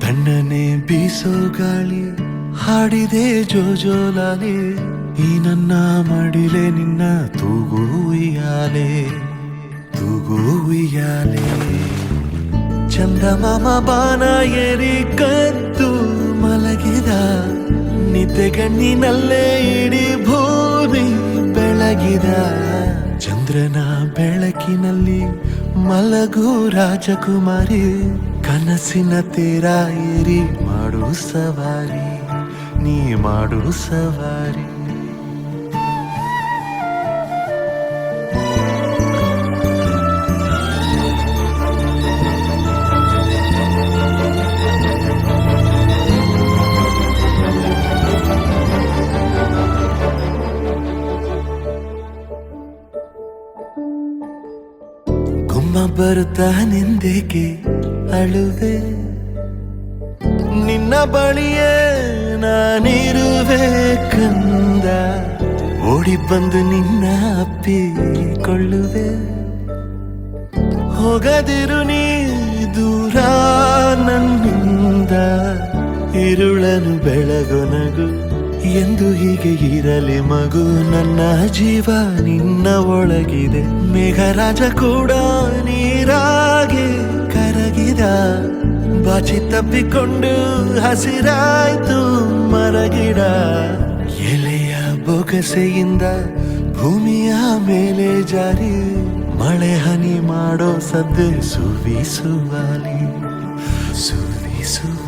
ತಣ್ಣನೆ ಬೀಸೋ ಗಾಳಿ ಹಾಡಿದೆ ಜೋಜೋಲಾಲೆ, ಈ ನನ್ನ ಮಡಿಲೆ ನಿನ್ನ ತೂಗು ಉಯ್ಯಾಲೆ, ತೂಗು ಉಯ್ಯಾಲೆ. ಚಂದಮಾಮ ಬಾನ ಏರಿ ಕದ್ದು ಮಲಗಿದ, ನಿದ್ದೆಗಣ್ಣಿನಲ್ಲೇ ಇಡೀ ಭೂಮಿ ಬೆಳಗಿದ. ಚಂದ್ರನ ಬೆಳಕಿನಲ್ಲಿ ಮಲಗು ರಾಜಕುಮಾರಿ, ಕನಸಿನ ತೀರ ಏರಿ ಮಾಡು ಸವಾರಿ, ನೀ ಮಾಡು ಸವಾರಿ. ಗುಮ್ಮ ಬರುತ್ತಾನೆಂದೇಕೆ ಅಳುವೆ, ನಿನ್ನ ಬಳಿಯೇ ನಾನಿರುವೆ ಕಂದ. ಓಡಿ ಬಂದು ನಿನ್ನ ಅಪ್ಪಿಕೊಳ್ಳುವೆ, ಹೋಗದಿರು ನೀ ದೂರ ನನ್ನಿಂದ. ಇರುಳನು ಬೆಳಗೊನಗು ಎಂದು ಹೀಗೆ ಇರಲಿ ಮಗು, ನನ್ನ ಜೀವ ನಿನ್ನ ಒಳಗಿದೆ. ಮೇಘರಾಜ ಕೂಡ ನೀರಾಗೆ ಕರಗಿದ, ಬಾಚಿ ತಪ್ಪಿಕೊಂಡು ಹಸಿರಾಯ್ತು ಮರಗಿಡ. ಎಲೆಯ ಬೊಗಸೆಯಿಂದ ಭೂಮಿಯ ಮೇಲೆ ಜಾರಿ, ಮಳೆ ಹನಿ ಮಾಡೋ ಸದ್ದೆ ಸುವಿಸುವಾಲಿ, ಸುವಿಸುವ